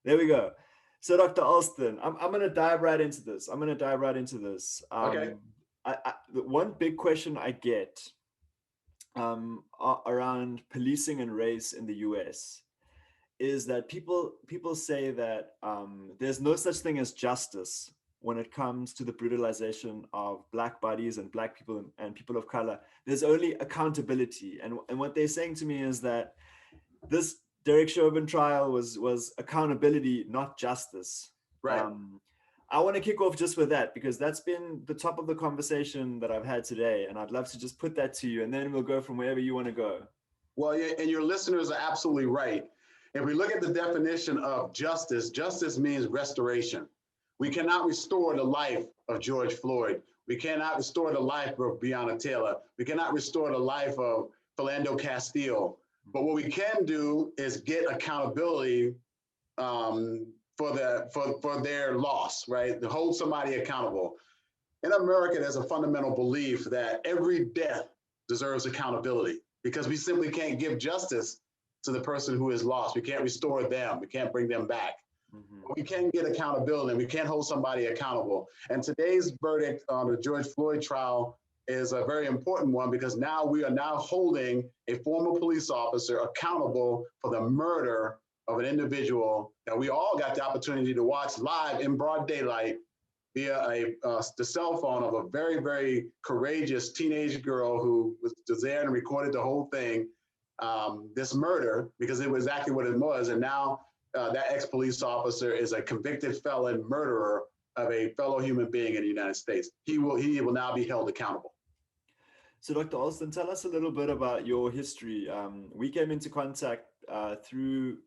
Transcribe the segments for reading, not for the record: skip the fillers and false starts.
There we go. So, Dr. Alston, I'm going to dive right into this. Okay. The one big question I get around policing and race in the US is that people say that there's no such thing as justice when it comes to the brutalization of black bodies and black people and people of color. There's only accountability, and what they're saying to me is that this Derek Chauvin trial was accountability, not justice. Right. Um, I want to kick off just with that because that's been the top of the conversation that I've had today, and I'd love to just put that to you, and then we'll go from wherever you want to go. Well, yeah, and your listeners are absolutely right. If we look at the definition of justice, justice means restoration. We cannot restore the life of George Floyd. We cannot restore the life of Breonna Taylor. We cannot restore the life of Philando Castile. But what we can do is get accountability for their loss, right? To hold somebody accountable. In America, there's a fundamental belief that every death deserves accountability because we simply can't give justice to the person who is lost. We can't restore them. We can't bring them back. Mm-hmm. But we can get accountability and we can hold somebody accountable. And today's verdict on the George Floyd trial is a very important one because now we are now holding a former police officer accountable for the murder of an individual that we all got the opportunity to watch live in broad daylight via the cell phone of a very, very courageous teenage girl who was there and recorded the whole thing, this murder, because it was exactly what it was. And now that ex-police officer is a convicted felon murderer of a fellow human being in the United States. He will now be held accountable. So, Dr. Alston, tell us a little bit about your history. We came into contact through,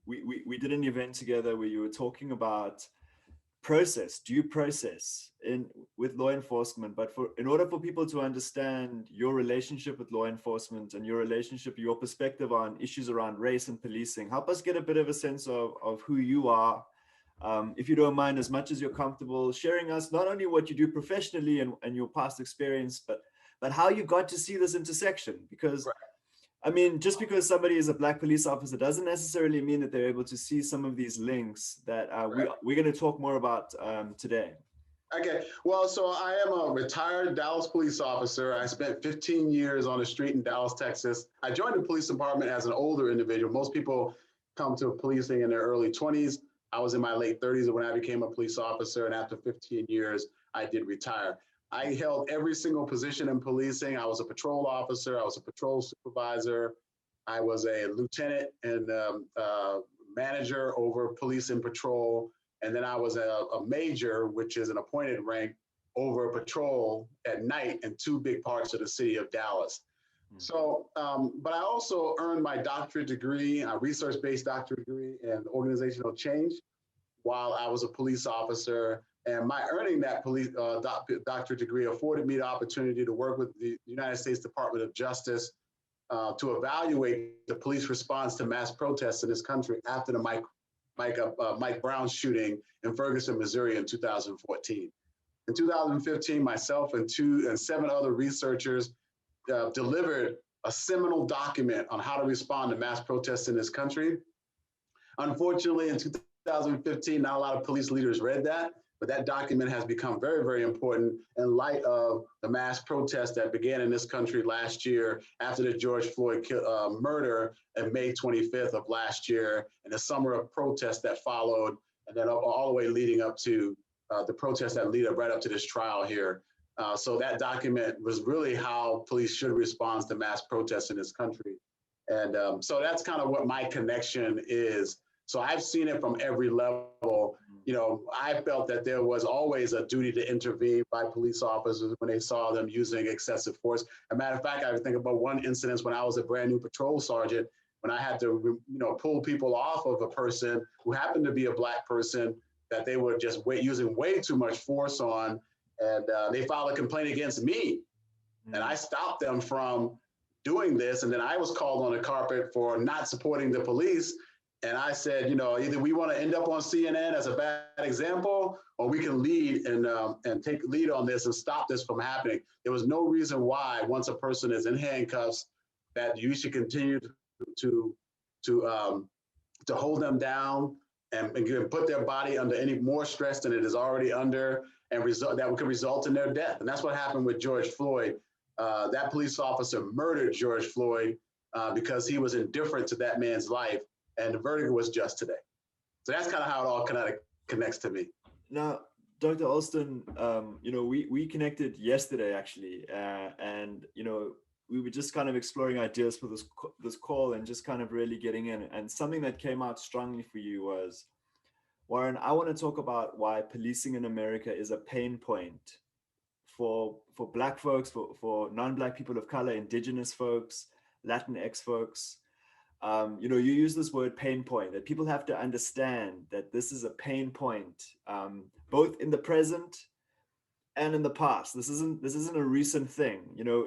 we did an event together where you were talking about due process in with law enforcement. But in order for people to understand your relationship with law enforcement and your perspective on issues around race and policing, help us get a bit of a sense of who you are. If you don't mind, as much as you're comfortable sharing us, not only what you do professionally and your past experience, but how you got to see this intersection. Because Right. I mean, just because somebody is a black police officer doesn't necessarily mean that they're able to see some of these links that Right. we're going to talk more about today. Okay. Well, so I am a retired Dallas police officer. I spent 15 years on the street in Dallas, Texas. I joined the police department as an older individual. Most people come to policing in their early 20s. I was in my late 30s when I became a police officer, and after 15 years, I did retire. I held every single position in policing. I was a patrol officer. I was a patrol supervisor. I was a lieutenant and manager over police and patrol. And then I was a major, which is an appointed rank over patrol at night in two big parts of the city of Dallas. So, but I also earned my doctorate degree, a research-based doctorate degree in organizational change while I was a police officer. And my earning that doctorate degree afforded me the opportunity to work with the United States Department of Justice to evaluate the police response to mass protests in this country after the Mike Brown shooting in Ferguson, Missouri in 2014. In 2015, myself and seven other researchers delivered a seminal document on how to respond to mass protests in this country. Unfortunately, in 2015, not a lot of police leaders read that, but that document has become very, very important in light of the mass protests that began in this country last year after the George Floyd murder on May 25th of last year, and the summer of protests that followed, and then all the way leading up to the protests that lead up right up to this trial here. So that document was really how police should respond to mass protests in this country. And so that's kind of what my connection is. So I've seen it from every level. You know, I felt that there was always a duty to intervene by police officers when they saw them using excessive force. As a matter of fact, I think about one incident when I was a brand new patrol sergeant, when I had to, pull people off of a person who happened to be a black person that they were just using way too much force on. And they filed a complaint against me. And I stopped them from doing this. And then I was called on the carpet for not supporting the police. And I said, either we want to end up on CNN as a bad example, or we can lead and take lead on this and stop this from happening. There was no reason why, once a person is in handcuffs, that you should continue to hold them down and put their body under any more stress than it is already under, and that could result in their death. And that's what happened with George Floyd. That police officer murdered George Floyd because he was indifferent to that man's life, and the verdict was just today. So that's kind of how it all kind of connects to me. Now, Dr. Alston, we connected yesterday actually, and we were just kind of exploring ideas for this call and just kind of really getting in. And something that came out strongly for you was, Warren, I want to talk about why policing in America is a pain point for Black folks, for non-Black people of color, Indigenous folks, Latinx folks. You use this word pain point, that people have to understand that this is a pain point, both in the present and in the past. This isn't a recent thing.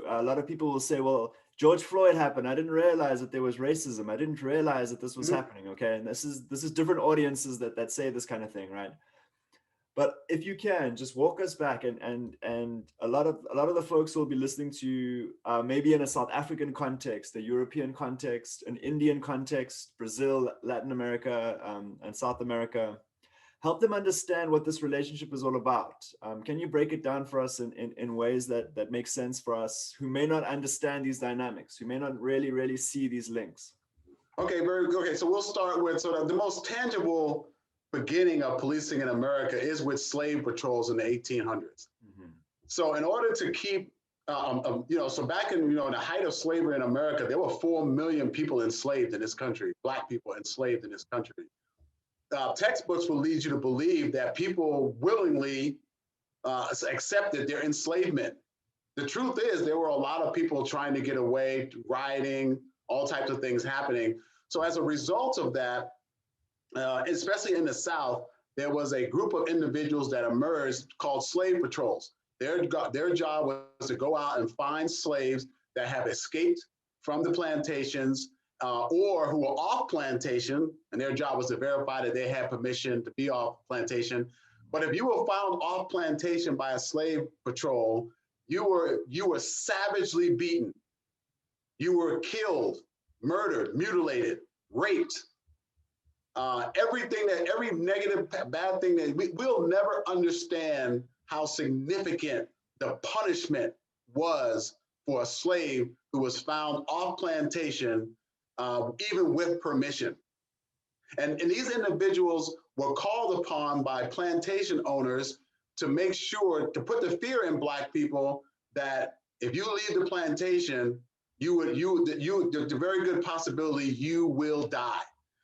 A lot of people will say, well, George Floyd happened. I didn't realize that there was racism. I didn't realize that this was happening. Okay. And this is different audiences that say this kind of thing, right? But if you can just walk us back, and a lot of the folks will be listening to maybe in a South African context, a European context, an Indian context, Brazil, Latin America, and South America. Help them understand what this relationship is all about. Can you break it down for us in ways that make sense for us who may not understand these dynamics, who may not really see these links? Okay, very good. Okay, so we'll start with sort of the most tangible beginning of policing in America is with slave patrols in the 1800s. Mm-hmm. So in order to keep, so back in, in the height of slavery in America, there were 4 million people enslaved in this country, Black people enslaved in this country. Textbooks will lead you to believe that people willingly accepted their enslavement. The truth is there were a lot of people trying to get away, rioting, all types of things happening. So as a result of that, especially in the South, there was a group of individuals that emerged called slave patrols. Their job was to go out and find slaves that have escaped from the plantations or who were off plantation, and their job was to verify that they had permission to be off plantation. But if you were found off plantation by a slave patrol, you were savagely beaten. You were killed, murdered, mutilated, raped. Every negative, bad thing that we'll never understand how significant the punishment was for a slave who was found off plantation, even with permission. And these individuals were called upon by plantation owners to make sure to put the fear in Black people that if you leave the plantation, there's a very good possibility you will die.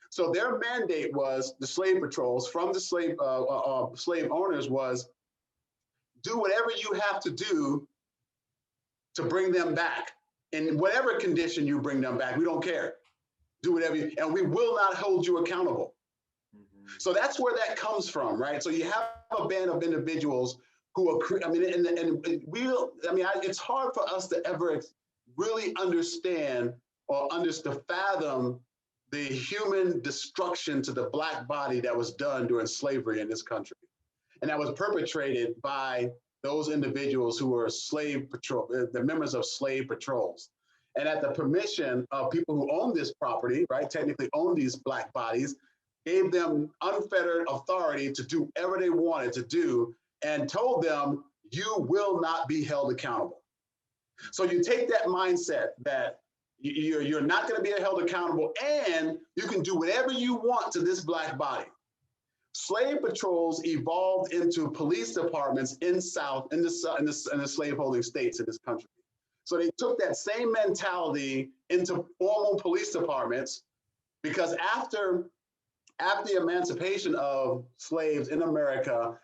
So their mandate was, the slave patrols from the slave owners was, do whatever you have to do to bring them back. In whatever condition you bring them back, we don't care. Do whatever and we will not hold you accountable. Mm-hmm. So that's where that comes from, right? So you have a band of individuals who are, it's hard for us to ever really understand or to fathom the human destruction to the Black body that was done during slavery in this country. And that was perpetrated by those individuals who were the members of slave patrols. And at the permission of people who owned this property, right, technically owned these Black bodies, gave them unfettered authority to do whatever they wanted to do and told them, you will not be held accountable. So you take that mindset that you're not going to be held accountable, and you can do whatever you want to this Black body. Slave patrols evolved into police departments in the slaveholding states in this country. So they took that same mentality into formal police departments, because after the emancipation of slaves in America,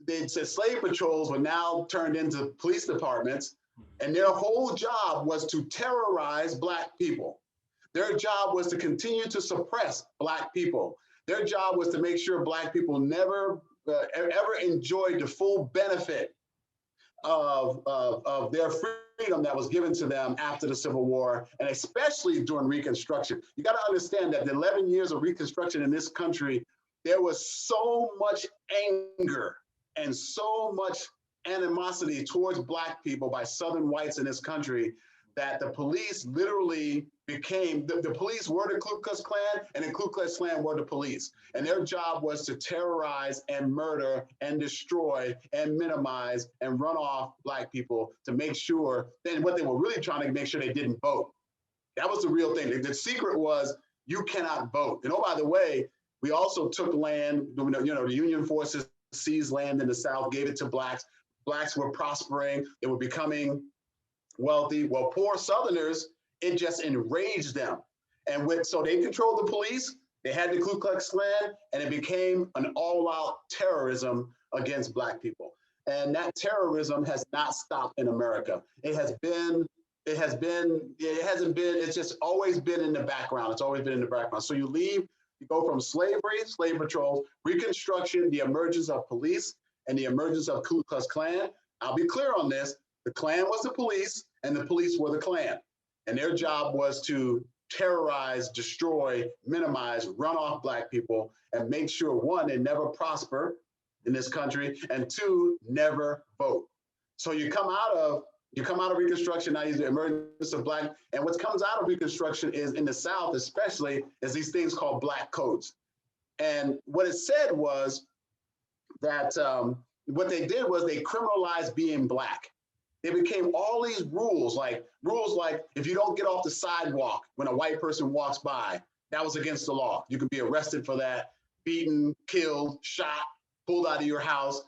they said slave patrols were now turned into police departments. And their whole job was to terrorize Black people. Their job was to continue to suppress Black people. Their job was to make sure Black people never ever enjoyed the full benefit of their freedom that was given to them after the Civil War, and especially during Reconstruction. You got to understand that the 11 years of Reconstruction in this country, there was so much anger and so much animosity towards Black people by Southern whites in this country that the police literally became the police were the Ku Klux Klan, and the Ku Klux Klan were the police. And their job was to terrorize and murder and destroy and minimize and run off Black people to make sure. Then what they were really trying to make sure they didn't vote. That was the real thing. The secret was you cannot vote. And oh, by the way, we also took land. The Union forces seized land in the South, gave it to Blacks. Blacks were prospering. They were becoming wealthy. Well, poor Southerners, it just enraged them. And so they controlled the police. They had the Ku Klux Klan, and it became an all-out terrorism against Black people. And that terrorism has not stopped in America. It's just always been in the background. It's always been in the background. So you go from slavery, slave patrols, Reconstruction, the emergence of police, and the emergence of Ku Klux Klan. I'll be clear on this. The Klan was the police, and the police were the Klan. And their job was to terrorize, destroy, minimize, run off Black people, and make sure, one, they never prosper in this country, and two, never vote. So you come out of Reconstruction, now you the emergence of Black, and what comes out of Reconstruction is, in the South especially, is these things called Black codes. And what it said was that what they did was they criminalized being Black. They became all these rules like if you don't get off the sidewalk when a white person walks by, that was against the law. You could be arrested for that, beaten, killed, shot, pulled out of your house.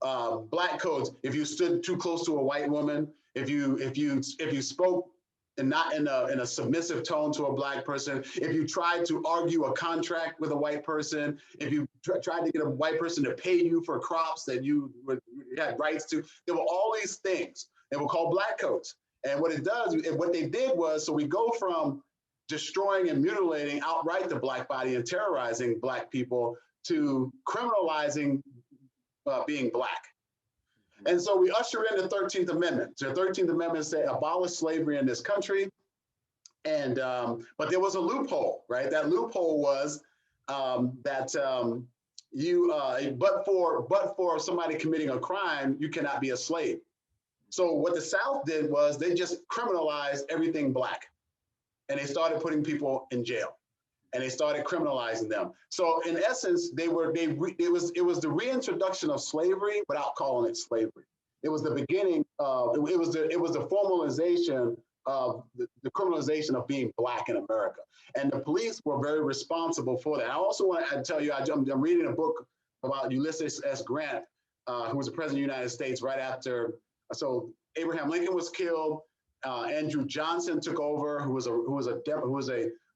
Black codes. If you stood too close to a white woman, if you spoke and not in a submissive tone to a Black person, if you tried to argue a contract with a white person, if you tried to get a white person to pay you for crops that you had rights to, there were all these things. They were called Black codes. And what they did was, so we go from destroying and mutilating outright the Black body and terrorizing Black people to criminalizing being Black. And so we usher in the 13th Amendment. So the 13th Amendment said abolish slavery in this country. And but there was a loophole, right? That loophole was but for somebody committing a crime, you cannot be a slave. So what the South did was they just criminalized everything Black, and they started putting people in jail, and they started criminalizing them. So in essence, it was the reintroduction of slavery without calling it slavery. It was the beginning of it was the formalization of the criminalization of being Black in America, and the police were very responsible for that. I also want to tell you, I'm reading a book about Ulysses S. Grant, who was the president of the United States right after. So Abraham Lincoln was killed. Andrew Johnson took over, who was a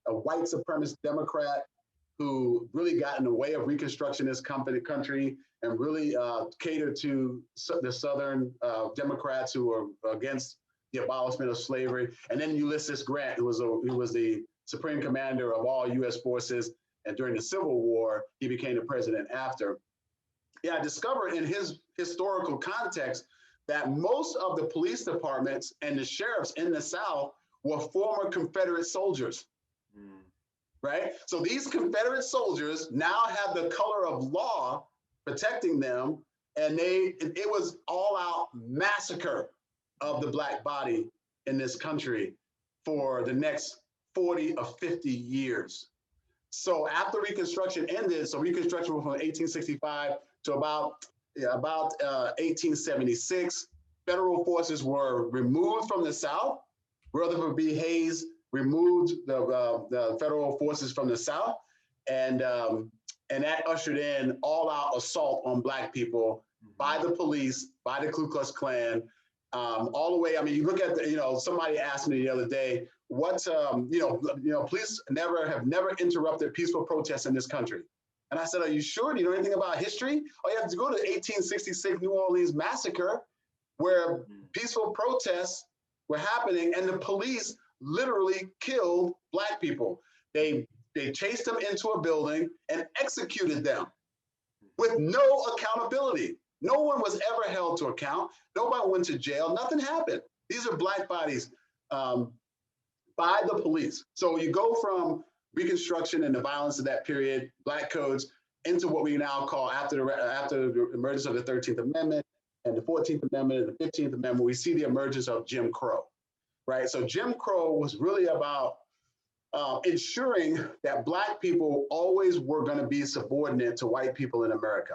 white supremacist Democrat who really got in the way of Reconstructionist country and really catered to the Southern Democrats who were against the abolishment of slavery. And then Ulysses Grant, who was the supreme commander of all U.S. forces, and during the Civil War, he became the president after. Yeah, I discovered in his historical context that most of the police departments and the sheriffs in the South were former Confederate soldiers, right? So these Confederate soldiers now have the color of law protecting them, and it was all out massacre of the Black body in this country for the next 40 or 50 years. So after Reconstruction ended, so Reconstruction was from 1865 to about 1876, federal forces were removed from the South. Rutherford B. Hayes removed the federal forces from the South, and that ushered in all-out assault on Black people by the police, by the Ku Klux Klan, all the way. I mean, you look at somebody asked me the other day, police have never interrupted peaceful protests in this country. And I said, are you sure? Do you know anything about history? Oh, you have to go to 1866 New Orleans massacre, where peaceful protests were happening and the police literally killed Black people. They chased them into a building and executed them with no accountability. No one was ever held to account. Nobody went to jail. Nothing happened. These are Black bodies by the police. So you go from Reconstruction and the violence of that period, Black codes, into what we now call after the emergence of the 13th Amendment and the 14th Amendment and the 15th Amendment, we see the emergence of Jim Crow, right? So Jim Crow was really about ensuring that Black people always were going to be subordinate to white people in America.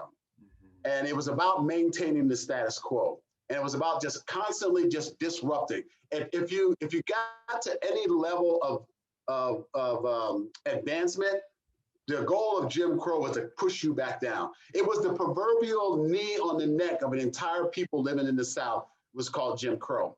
And it was about maintaining the status quo. And it was about just constantly just disrupting. And if you got to any level of advancement, the goal of Jim Crow was to push you back down. It was the proverbial knee on the neck of an entire people living in the South was called Jim Crow.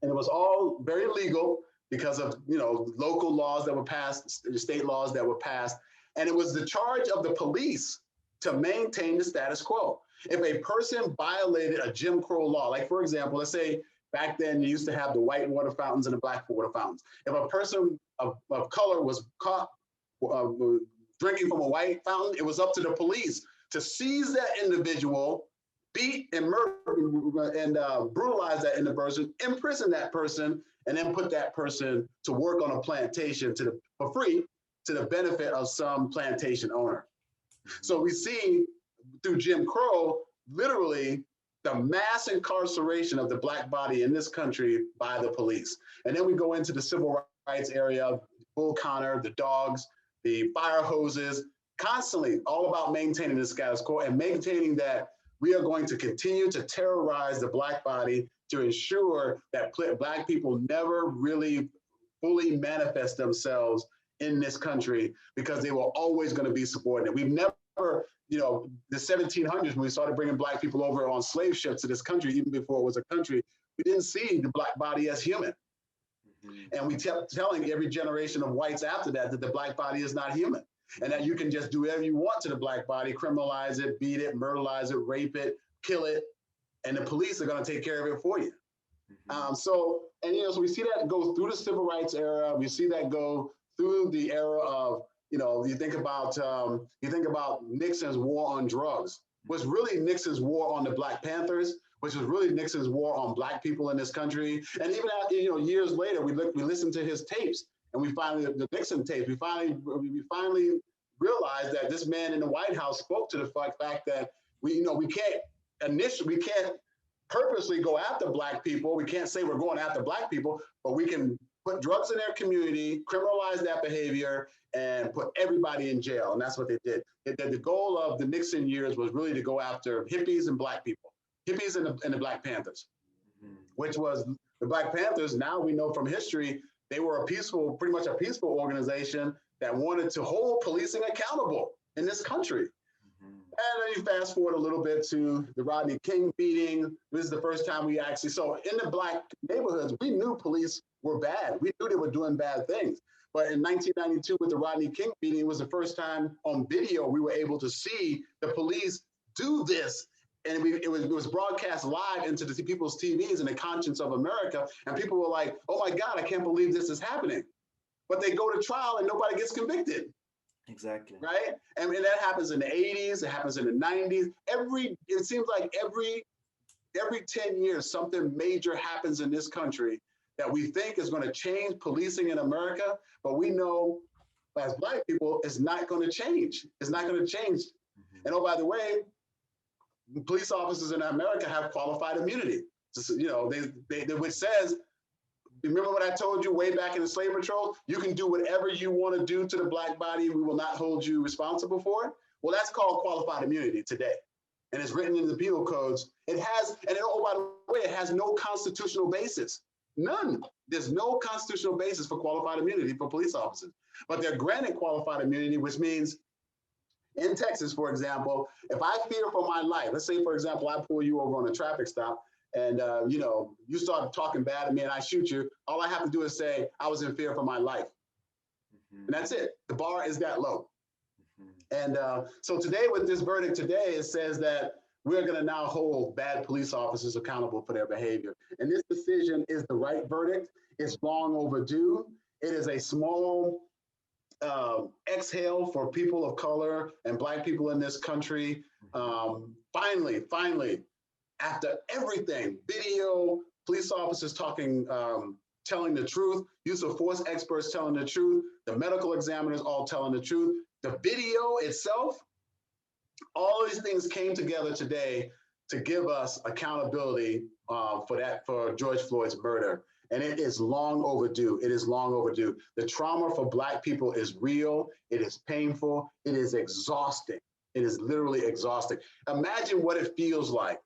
And it was all very legal because of, you know, local laws that were passed, state laws that were passed. And it was the charge of the police to maintain the status quo. If a person violated a Jim Crow law, like for example, let's say back then you used to have the white water fountains and the black water fountains. If a person of color was caught drinking from a white fountain, it was up to the police to seize that individual, beat and murder and brutalize that person, imprison that person, and then put that person to work on a plantation for free to the benefit of some plantation owner. So we see through Jim Crow, literally the mass incarceration of the Black body in this country by the police. And then we go into the civil rights area, Bull Connor, the dogs, the fire hoses, constantly all about maintaining the status quo and maintaining that we are going to continue to terrorize the Black body to ensure that Black people never really fully manifest themselves in this country because they were always going to be subordinate. We've never, you know, the 1700s, when we started bringing Black people over on slave ships to this country, even before it was a country, we didn't see the Black body as human. And we kept telling every generation of whites after that that the Black body is not human and that you can just do whatever you want to the Black body, criminalize it, beat it, murderize it, rape it, kill it, and the police are going to take care of it for you. So we see that go through the civil rights era. We see that go through the era of, you know, you think about Nixon's war on drugs. Was really Nixon's war on the Black Panthers, which was really Nixon's war on Black people in this country. And even after, you know, years later, we listened to his tapes, and we finally, the Nixon tapes, we finally realized that this man in the White House spoke to the fact that we can't purposely go after Black people. We can't say we're going after Black people, but we can put drugs in their community, criminalize that behavior, and put everybody in jail. And that's what they did. The goal of the Nixon years was really to go after hippies and Black people, hippies and the Black Panthers, which was the Black Panthers. Now we know from history, they were pretty much a peaceful organization that wanted to hold policing accountable in this country. And then you fast forward a little bit to the Rodney King beating. This is the first time we actually, so in the Black neighborhoods, we knew police were bad. We knew they were doing bad things. But in 1992 with the Rodney King beating, it was the first time on video we were able to see the police do this. And it was broadcast live into the people's TVs in the conscience of America. And people were like, oh my God, I can't believe this is happening. But they go to trial and nobody gets convicted. Exactly. Right? And that happens in the 80s, it happens in the 90s. It seems like every 10 years, something major happens in this country that we think is going to change policing in America, but we know as Black people, it's not going to change. It's not going to change. And oh, by the way, police officers in America have qualified immunity. You know, which says, remember what I told you way back in the slave patrol? You can do whatever you want to do to the Black body. We will not hold you responsible for it. Well, that's called qualified immunity today. And it's written in the penal codes. Oh, by the way, it has no constitutional basis. None. There's no constitutional basis for qualified immunity for police officers. But they're granted qualified immunity, which means in Texas, for example, if I fear for my life, let's say, for example, I pull you over on a traffic stop and, you start talking bad to me and I shoot you, all I have to do is say, I was in fear for my life. And that's it. The bar is that low. And so today with this verdict today, it says that we're going to now hold bad police officers accountable for their behavior. And this decision is the right verdict. It's long overdue. It is a small exhale for people of color and Black people in this country. Finally, after everything, video, police officers talking, telling the truth, use of force experts telling the truth, the medical examiners all telling the truth, the video itself, all these things came together today to give us accountability for George Floyd's murder. And it is long overdue. It is long overdue. The trauma for Black people is real. It is painful. It is exhausting. It is literally exhausting. Imagine what it feels like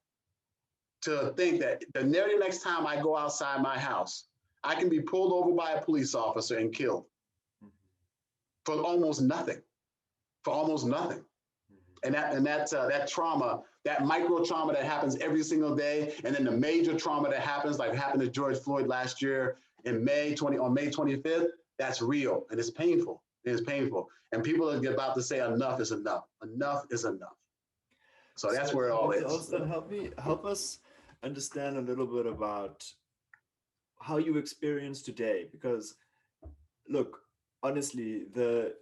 to think that the very next time I go outside my house, I can be pulled over by a police officer and killed for almost nothing, for almost nothing. And that trauma, that micro trauma that happens every single day, and then the major trauma that happens, like happened to George Floyd last year on May 25th, that's real and it's painful. It is painful. And people are about to say enough is enough. Enough is enough. So that's where it all is. Alston, help us understand a little bit about how you experience today, because look, honestly, the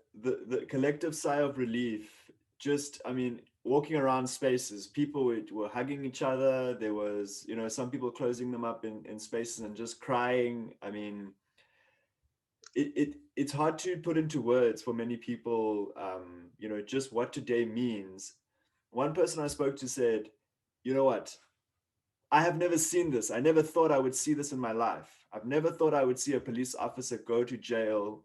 collective sigh of relief, just, I mean, walking around spaces, people were hugging each other. There was, you know, some people closing them up in spaces and just crying. I mean, it's hard to put into words for many people, you know, just what today means. One person I spoke to said, you know what, I have never seen this. I never thought I would see this in my life. I've never thought I would see a police officer go to jail,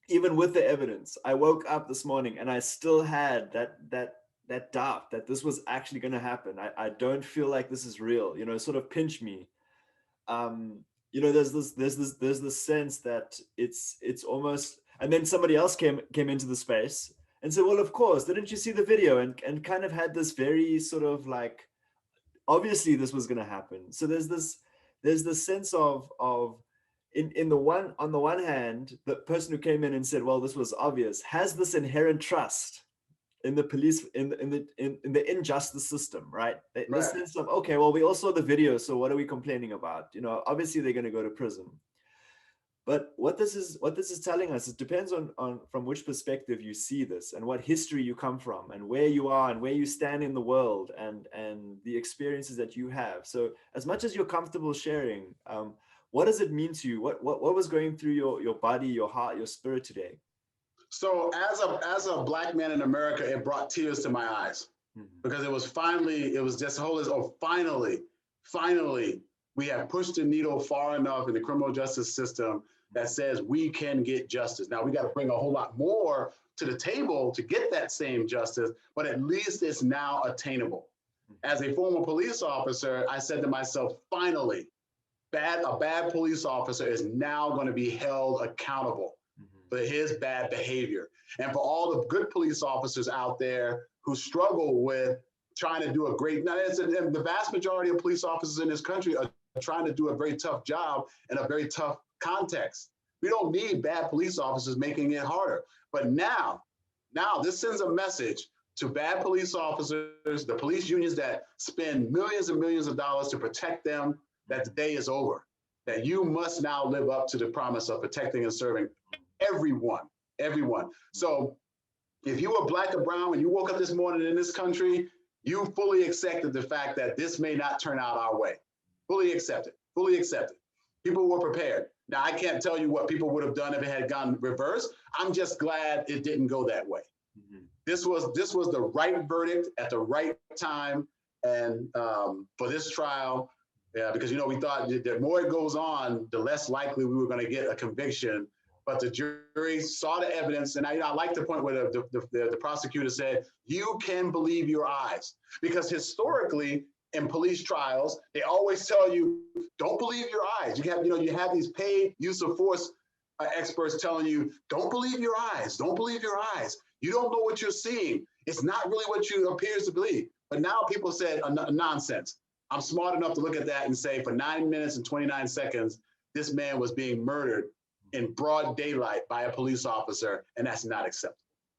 even with the evidence. I woke up this morning and I still had that doubt that this was actually going to happen. I don't feel like this is real, you know, sort of pinch me. You know, there's this sense that it's almost, and then somebody else came into the space and said, well, of course, didn't you see the video? And kind of had this very sort of like, obviously this was going to happen. So there's this sense of on the one hand, the person who came in and said, well, this was obvious, has this inherent trust in the police, in the injustice system, right? The sense of, okay, well, we all saw the video, so what are we complaining about? You know, obviously they're going to go to prison. But what this is telling us, it depends on from which perspective you see this and what history you come from and where you are and where you stand in the world and the experiences that you have. So as much as you're comfortable sharing, what does it mean to you? What was going through your body, your heart, your spirit today? So as a Black man in America, it brought tears to my eyes because it was just whole as, oh, finally, we have pushed the needle far enough in the criminal justice system that says we can get justice. Now we got to bring a whole lot more to the table to get that same justice, but at least it's now attainable. As a former police officer, I said to myself, finally, a bad police officer is now going to be held accountable for his bad behavior. And for all the good police officers out there who struggle with trying to do a great, and the vast majority of police officers in this country are trying to do a very tough job in a very tough context. We don't need bad police officers making it harder. But now this sends a message to bad police officers, the police unions that spend millions and millions of dollars to protect them, that the day is over, that you must now live up to the promise of protecting and serving everyone. So if you were Black or brown when you woke up this morning in this country, you fully accepted the fact that this may not turn out our way. Fully accepted. People were prepared. Now, I can't tell you what people would have done if it had gone reverse. I'm just glad it didn't go that way. This was the right verdict at the right time. And for this trial, because, you know, we thought the more it goes on, the less likely we were going to get a conviction. But the jury saw the evidence. And I like the point where the prosecutor said, you can believe your eyes. Because historically, in police trials, they always tell you, don't believe your eyes. You have these paid use of force experts telling you, don't believe your eyes. Don't believe your eyes. You don't know what you're seeing. It's not really what you appears to believe. But now people said, nonsense. I'm smart enough to look at that and say, for 9 minutes and 29 seconds, this man was being murdered in broad daylight by a police officer, and that's not acceptable.